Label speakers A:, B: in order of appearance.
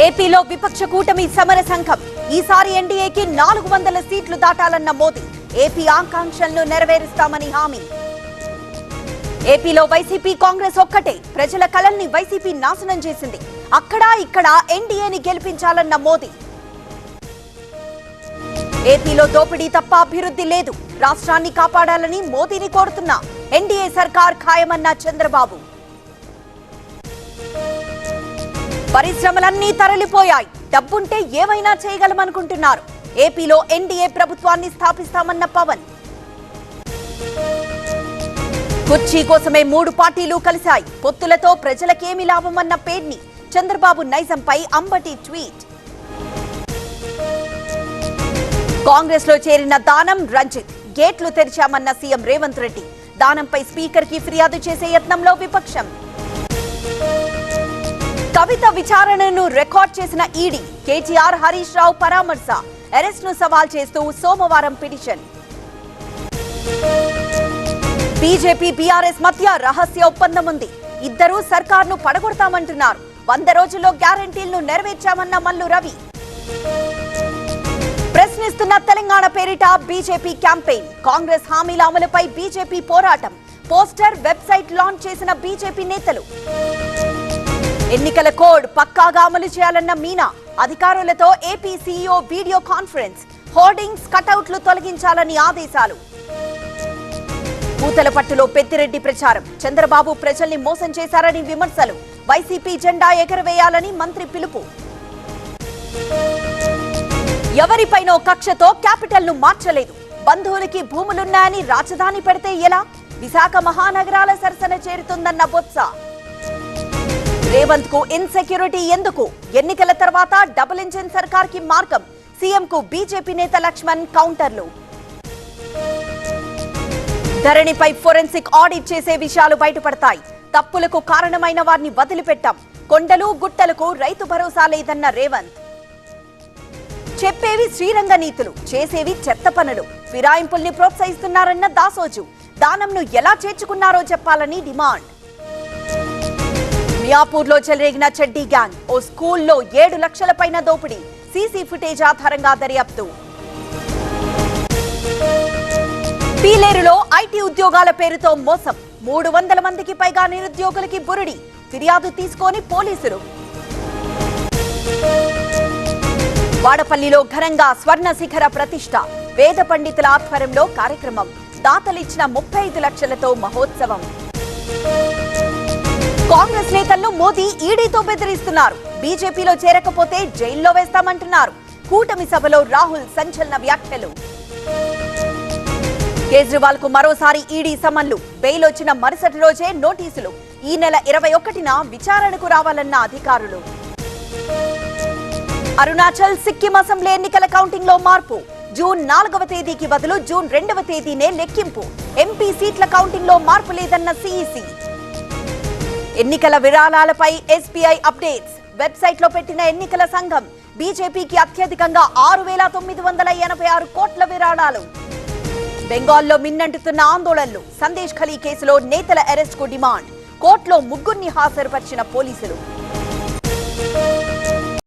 A: ఏపీలో విపక్ష కూటమి సమర సంఘం ఈసారి ఎన్డీఏకి 400 సీట్లు దాటాలన్న మోదీ ఏపీ ఆకాంక్షలను నెరవేరుస్తామని హామీ. ఏపీలో వైసీపీ కాంగ్రెస్ ఒక్కటే ప్రజల కలల్ని వైసీపీ నాశనం చేసింది. అక్కడా ఇక్కడ ఎన్డీఏని గెలిపించాలన్న మోదీ. ఏపీలో దోపిడీ తప్ప అభివృద్ధి లేదు, రాష్ట్రాన్ని కాపాడాలని మోదీని కోరుతున్నా ఎన్డీఏ సర్కార్ ఖాయమన్న చంద్రబాబు. పరిశ్రమలన్నీ తరలిపోయాయి, డబ్బుంటే ఏమైనా చేయగలమనుకుంటున్నారు. ఏపీలో ఎన్డీఏ ప్రభుత్వాన్ని స్థాపిస్తామన్న పవన్. కుర్చీ కోసమే 3 పార్టీలు కలిశాయి, పొత్తులతో ప్రజలకేమి లాభమన్న పేర్ని. చంద్రబాబు నైజంపై అంబటి ట్వీట్. కాంగ్రెస్ లో చేరిన దానం రంజిత్ గేట్లు తెరిచామన్న సీఎం రేవంత్ రెడ్డి. దానంపై స్పీకర్ కి ఫిర్యాదు చేసే యత్నంలో విపక్షం. కవిత విచారణను రికార్డ్ చేసిన ఈడీ. కేటీఆర్ హరీష్ రావు పరామర్శ. అరెస్ట్ ను సవాల్ చేస్తూ సోమవారం పిటిషన్. బీజేపీ బీఆర్ఎస్ మధ్య రహస్య ఒప్పందం ఉంది. ఇద్దరూ సర్కార్ను పడగొడతామంటున్నారు. 100 రోజుల్లో గ్యారంటీలను నెరవేర్చామన్న మల్లు రవి. ప్రశ్నిస్తున్న తెలంగాణ పేరిట బీజేపీ క్యాంపెయిన్. కాంగ్రెస్ హామీల అమలుపై బీజేపీ పోరాటం. పోస్టర్, వెబ్సైట్ లాంచ్ చేసిన బీజేపీ నేతలు. ఎన్నికల కోడ్ పక్కాగా అమలు చేయాలన్న మీనా. అధికారులతో AP CEO video conference. Hoardings, కటౌట్లు తొలగించాలని ఆదేశాలు. పూతలపట్టులో పెద్దిరెడ్డి ప్రచారం. చంద్రబాబు ప్రజల్ని మోసం చేశారని విమర్శలు. వైసీపీ జెండా ఎగరవేయాలని మంత్రి పిలుపు. ఎవరిపైనో కక్షతో క్యాపిటల్ ను మార్చలేదు. బంధువులకి భూములున్నాయని రాజధాని పెడితే ఎలా? విశాఖ మహానగరాల సరసన చేరుతుందన్న బొత్స. రేవంత్ కు ఇన్సెక్యూరిటీ ఎందుకు? ఎన్నికల తర్వాత డబుల్ ఇంజిన్ సర్కార్ కి మార్గం. సీఎం కు బీజేపీ నేత లక్ష్మణ్ కౌంటర్లు. ధరణిపై ఫోరెన్సిక్ ఆడిట్ చేసే విషయాలు బయటపడతాయి. తప్పులకు కారణమైన వారిని వదిలిపెట్టాం. కొండలు గుట్టలకు రైతు భరోసా లేదన్న రేవంత్. చెప్పేవి శ్రీరంగ నీతులు, చేసేవి చెత్త పనులు. ఫిరాయింపుల్ని ప్రోత్సహిస్తున్నారన్న దాసోజు. దానంను ఎలా చేర్చుకున్నారో చెప్పాలని డిమాండ్. మియాపూర్లో చెలరేగిన చెడ్డీ గ్యాంగ్. ఓ స్కూల్లో 7 లక్షల పైన దోపిడీ. సీసీ ఫుటేజ్ ఆధారంగా దర్యాప్తు. పీలేరులో ఐటీ ఉద్యోగాల పేరుతో మోసం. 300 మందికి పైగా నిరుద్యోగులకి బురిడి. ఫిర్యాదు తీసుకొని పోలీసులు. వాడపల్లిలో ఘనంగా స్వర్ణ శిఖర ప్రతిష్ఠ. వేద పండితుల ఆధ్వర్యంలో కార్యక్రమం. దాతలిచ్చిన 35 లక్షలతో మహోత్సవం. కాంగ్రెస్ నేతలను మోదీ ఈడీతో బెదిరిస్తున్నారు. బీజేపీలో చేరకపోతే జైల్లో వేస్తామంటున్నారు. కూటమి సభలో రాహుల్ సంచలన వ్యాఖ్యలు. కేజ్రీవాల్ కు మరోసారి ఈడీ సమన్లు. బెయిల్ వచ్చిన మరుసటి రోజే నోటీసులు. ఈ నెల 21న విచారణకు రావాలన్న అధికారులు. అరుణాచల్, సిక్కిం అసెంబ్లీ ఎన్నికల కౌంటింగ్ లో మార్పు. జూన్ 4వ తేదీకి బదులు జూన్ 2వ తేదీనే లెక్కింపు. ఎంపీ సీట్ల కౌంటింగ్ లో మార్పు లేదన్న సీఈసీ. ఎన్నికల విరాళాలపై ఎస్బీఐ అప్డేట్స్. వెబ్సైట్ లో పెట్టిన ఎన్నికల సంఘం. బీజేపీకి అత్యధికంగా 6,986 కోట్ల విరాళాలు. బెంగాల్లో మిన్నంటుతున్న ఆందోళనలు. సందేశ్ ఖలీ కేసులో నేతల అరెస్ట్ కు డిమాండ్. కోర్టులో 3 హాజరుపరిచిన పోలీసులు.